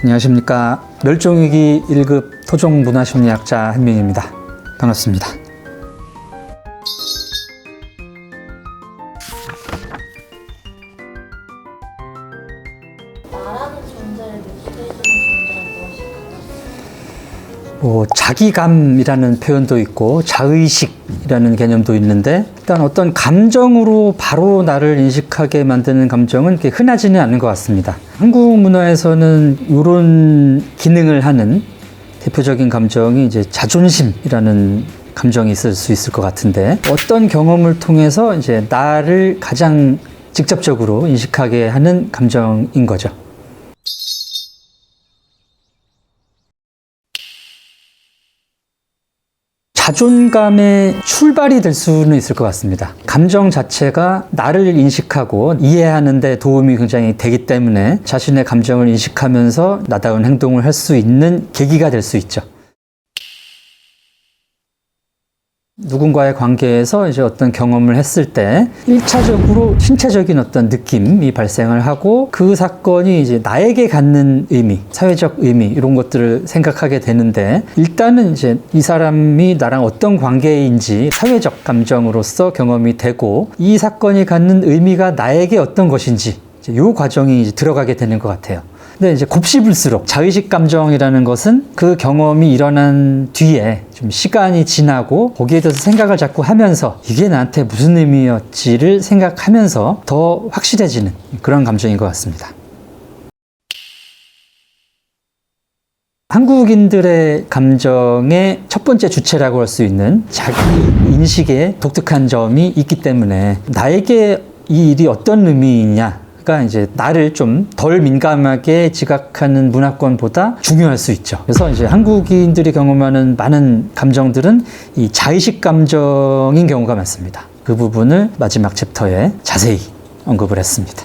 안녕하십니까. 멸종위기 1급 토종문화심리학자 한민입니다. 반갑습니다. 나라는 존재를 느끼게 해주는 존재는 무엇일까요? 자기감이라는 표현도 있고 자의식이라는 개념도 있는데, 일단 어떤 감정으로 바로 나를 인식하게 만드는 감정은 그렇게 흔하지는 않은 것 같습니다. 한국 문화에서는 이런 기능을 하는 대표적인 감정이 이제 자존심이라는 감정이 있을 수 있을 것 같은데, 어떤 경험을 통해서 이제 나를 가장 직접적으로 인식하게 하는 감정인 거죠. 자존감의 출발이 될 수는 있을 것 같습니다. 감정 자체가 나를 인식하고 이해하는 데 도움이 굉장히 되기 때문에 자신의 감정을 인식하면서 나다운 행동을 할 수 있는 계기가 될 수 있죠. 누군가의 관계에서 이제 어떤 경험을 했을 때 1차적으로 신체적인 어떤 느낌이 발생을 하고, 그 사건이 이제 나에게 갖는 의미, 사회적 의미, 이런 것들을 생각하게 되는데, 일단은 이제 이 사람이 나랑 어떤 관계인지 사회적 감정으로서 경험이 되고, 이 사건이 갖는 의미가 나에게 어떤 것인지 이 과정이 이제 들어가게 되는 것 같아요. 근데 이제 곱씹을수록 자의식 감정이라는 것은 그 경험이 일어난 뒤에 좀 시간이 지나고 거기에 대해서 생각을 자꾸 하면서 이게 나한테 무슨 의미였지를 생각하면서 더 확실해지는 그런 감정인 것 같습니다. 한국인들의 감정의 첫 번째 주체라고 할 수 있는 자기 인식에 독특한 점이 있기 때문에 나에게 이 일이 어떤 의미이냐, 가 이제 나를 좀 덜 민감하게 지각하는 문화권보다 중요할 수 있죠. 그래서 이제 한국인들이 경험하는 많은 감정들은 이 자의식 감정인 경우가 많습니다. 그 부분을 마지막 챕터에 자세히 언급을 했습니다.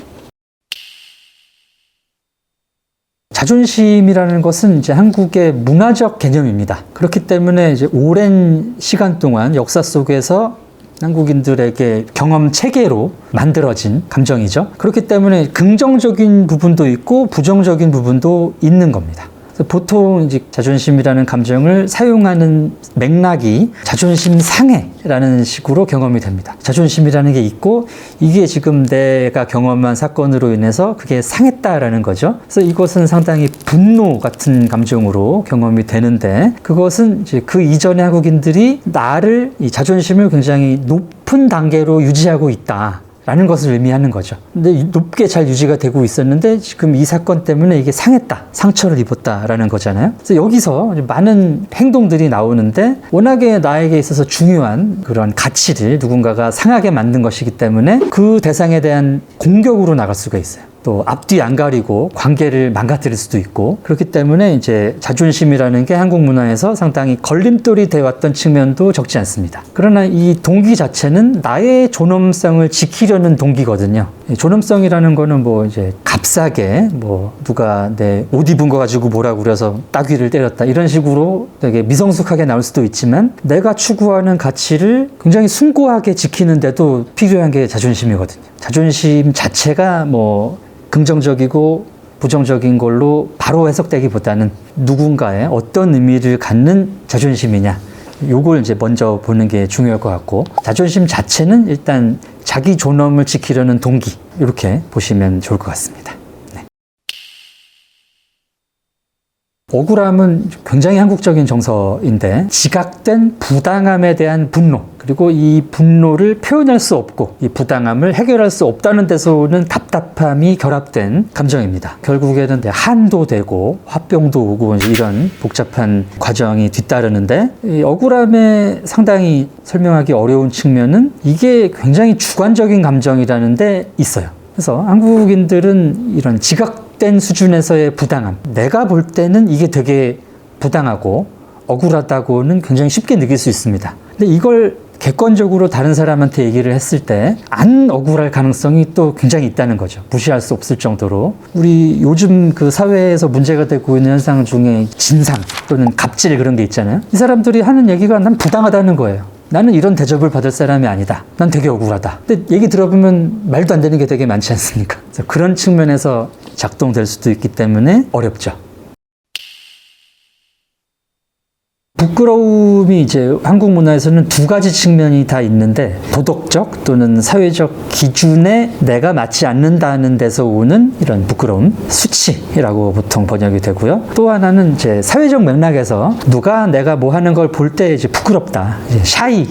자존심이라는 것은 이제 한국의 문화적 개념입니다. 그렇기 때문에 이제 오랜 시간 동안 역사 속에서 한국인들에게 경험 체계로 만들어진 감정이죠. 그렇기 때문에 긍정적인 부분도 있고 부정적인 부분도 있는 겁니다. 그래서 보통 이제 자존심이라는 감정을 사용하는 맥락이 자존심 상해라는 식으로 경험이 됩니다. 자존심이라는 게 있고, 이게 지금 내가 경험한 사건으로 인해서 그게 상했다라는 거죠. 그래서 이것은 상당히 분노 같은 감정으로 경험이 되는데, 그것은 이제 그 이전의 한국인들이 나를, 이 자존심을 굉장히 높은 단계로 유지하고 있다 라는 것을 의미하는 거죠. 근데 높게 잘 유지가 되고 있었는데 지금 이 사건 때문에 이게 상했다, 상처를 입었다라는 거잖아요. 그래서 여기서 많은 행동들이 나오는데, 워낙에 나에게 있어서 중요한 그런 가치를 누군가가 상하게 만든 것이기 때문에 그 대상에 대한 공격으로 나갈 수가 있어요. 또 앞뒤 안 가리고 관계를 망가뜨릴 수도 있고, 그렇기 때문에 이제 자존심이라는 게 한국 문화에서 상당히 걸림돌이 되어왔던 측면도 적지 않습니다. 그러나 이 동기 자체는 나의 존엄성을 지키려는 동기거든요. 존엄성이라는 거는 뭐 이제 값싸게 뭐 누가 내 옷 입은 거 가지고 뭐라고 그래서 따귀를 때렸다, 이런 식으로 되게 미성숙하게 나올 수도 있지만, 내가 추구하는 가치를 굉장히 숭고하게 지키는데도 필요한 게 자존심이거든요. 자존심 자체가 뭐 긍정적이고 부정적인 걸로 바로 해석되기보다는 누군가의 어떤 의미를 갖는 자존심이냐, 요걸 이제 먼저 보는 게 중요할 것 같고, 자존심 자체는 일단 자기 존엄을 지키려는 동기, 이렇게 보시면 좋을 것 같습니다. 네. 억울함은 굉장히 한국적인 정서인데, 지각된 부당함에 대한 분노, 그리고 이 분노를 표현할 수 없고 이 부당함을 해결할 수 없다는 데서 오는 답답함이 결합된 감정입니다. 결국에는 한도 되고 화병도 오고 이런 복잡한 과정이 뒤따르는데, 이 억울함의 상당히 설명하기 어려운 측면은 이게 굉장히 주관적인 감정이라는 데 있어요. 그래서 한국인들은 이런 지각된 수준에서의 부당함, 내가 볼 때는 이게 되게 부당하고 억울하다고는 굉장히 쉽게 느낄 수 있습니다. 근데 이걸 객관적으로 다른 사람한테 얘기를 했을 때 안 억울할 가능성이 또 굉장히 있다는 거죠. 무시할 수 없을 정도로. 우리 요즘 그 사회에서 문제가 되고 있는 현상 중에 진상 또는 갑질, 그런 게 있잖아요. 이 사람들이 하는 얘기가 난 부당하다는 거예요. 나는 이런 대접을 받을 사람이 아니다. 난 되게 억울하다. 근데 얘기 들어보면 말도 안 되는 게 되게 많지 않습니까? 그래서 그런 측면에서 작동될 수도 있기 때문에 어렵죠. 부끄러움이 이제 한국 문화에서는 두 가지 측면이 다 있는데, 도덕적 또는 사회적 기준에 내가 맞지 않는다는 데서 오는 이런 부끄러움, 수치라고 보통 번역이 되고요. 또 하나는 이제 사회적 맥락에서 누가 내가 뭐 하는 걸 볼 때 이제 부끄럽다, 이제 샤이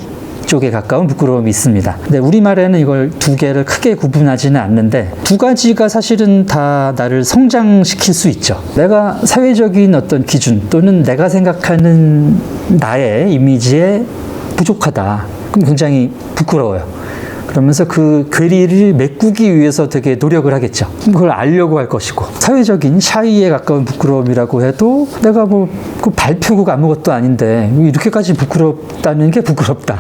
쪽에 가까운 부끄러움이 있습니다. 근데 우리말에는 이걸 두 개를 크게 구분하지는 않는데, 두 가지가 사실은 다 나를 성장시킬 수 있죠. 내가 사회적인 어떤 기준 또는 내가 생각하는 나의 이미지에 부족하다, 그럼 굉장히 부끄러워요. 그러면서 그 괴리를 메꾸기 위해서 되게 노력을 하겠죠. 그걸 알려고 할 것이고, 사회적인 샤이에 가까운 부끄러움이라고 해도 내가 뭐 그 발표국 아무것도 아닌데 이렇게까지 부끄럽다는 게 부끄럽다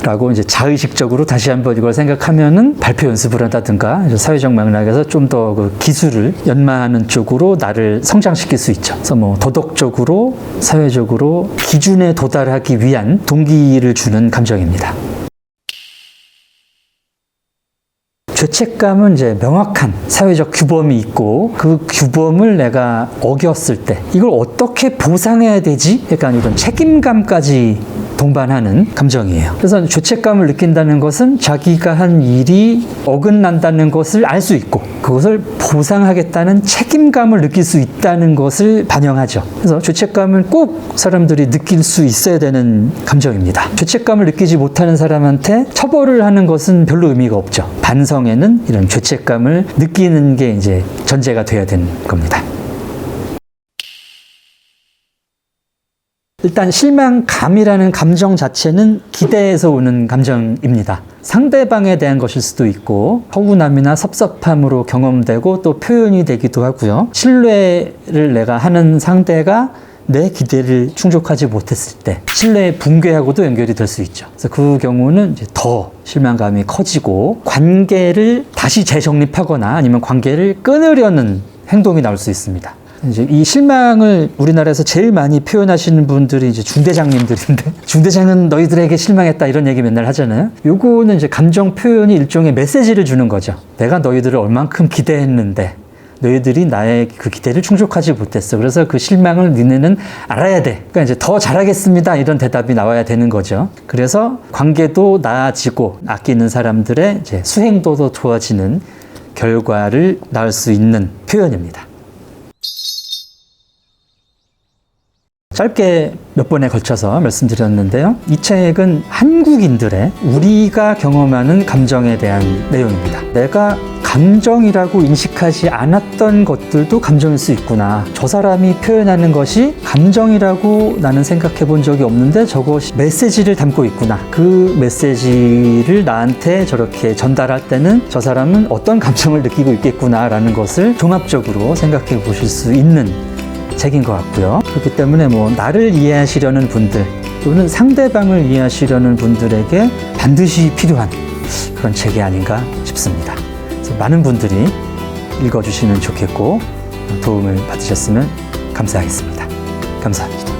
라고 이제 자의식적으로 다시 한번 이걸 생각하면은 발표 연습을 한다든가 사회적 맥락에서 좀 더 그 기술을 연마하는 쪽으로 나를 성장시킬 수 있죠. 그래서 뭐 도덕적으로, 사회적으로 기준에 도달하기 위한 동기를 주는 감정입니다. 죄책감은 이제 명확한 사회적 규범이 있고, 그 규범을 내가 어겼을 때 이걸 어떻게 보상해야 되지? 약간 이런 책임감까지 동반하는 감정이에요. 그래서 죄책감을 느낀다는 것은 자기가 한 일이 어긋난다는 것을 알 수 있고, 그것을 보상하겠다는 책임감을 느낄 수 있다는 것을 반영하죠. 그래서 죄책감은 꼭 사람들이 느낄 수 있어야 되는 감정입니다. 죄책감을 느끼지 못하는 사람한테 처벌을 하는 것은 별로 의미가 없죠. 반성에는 이런 죄책감을 느끼는 게 이제 전제가 돼야 되는 겁니다. 일단 실망감이라는 감정 자체는 기대에서 오는 감정입니다. 상대방에 대한 것일 수도 있고, 서운함이나 섭섭함으로 경험되고 또 표현이 되기도 하고요. 신뢰를 내가 하는 상대가 내 기대를 충족하지 못했을 때 신뢰의 붕괴하고도 연결이 될 수 있죠. 그래서 그 경우는 이제 더 실망감이 커지고 관계를 다시 재정립하거나 아니면 관계를 끊으려는 행동이 나올 수 있습니다. 이제 이 실망을 우리나라에서 제일 많이 표현하시는 분들이 이제 중대장님들인데, 중대장은 너희들에게 실망했다 이런 얘기 맨날 하잖아요. 요거는 이제 감정 표현이 일종의 메시지를 주는 거죠. 내가 너희들을 얼만큼 기대했는데 너희들이 나의 그 기대를 충족하지 못했어. 그래서 그 실망을 니네는 알아야 돼. 그러니까 이제 더 잘하겠습니다. 이런 대답이 나와야 되는 거죠. 그래서 관계도 나아지고 아끼는 사람들의 이제 수행도도 좋아지는 결과를 낳을 수 있는 표현입니다. 짧게 몇 번에 걸쳐서 말씀드렸는데요. 이 책은 한국인들의 우리가 경험하는 감정에 대한 내용입니다. 내가 감정이라고 인식하지 않았던 것들도 감정일 수 있구나. 저 사람이 표현하는 것이 감정이라고 나는 생각해 본 적이 없는데 저것이 메시지를 담고 있구나. 그 메시지를 나한테 저렇게 전달할 때는 저 사람은 어떤 감정을 느끼고 있겠구나라는 것을 종합적으로 생각해 보실 수 있는 책인 것 같고요. 그렇기 때문에 뭐 나를 이해하시려는 분들 또는 상대방을 이해하시려는 분들에게 반드시 필요한 그런 책이 아닌가 싶습니다. 그래서 많은 분들이 읽어주시면 좋겠고 도움을 받으셨으면 감사하겠습니다. 감사합니다.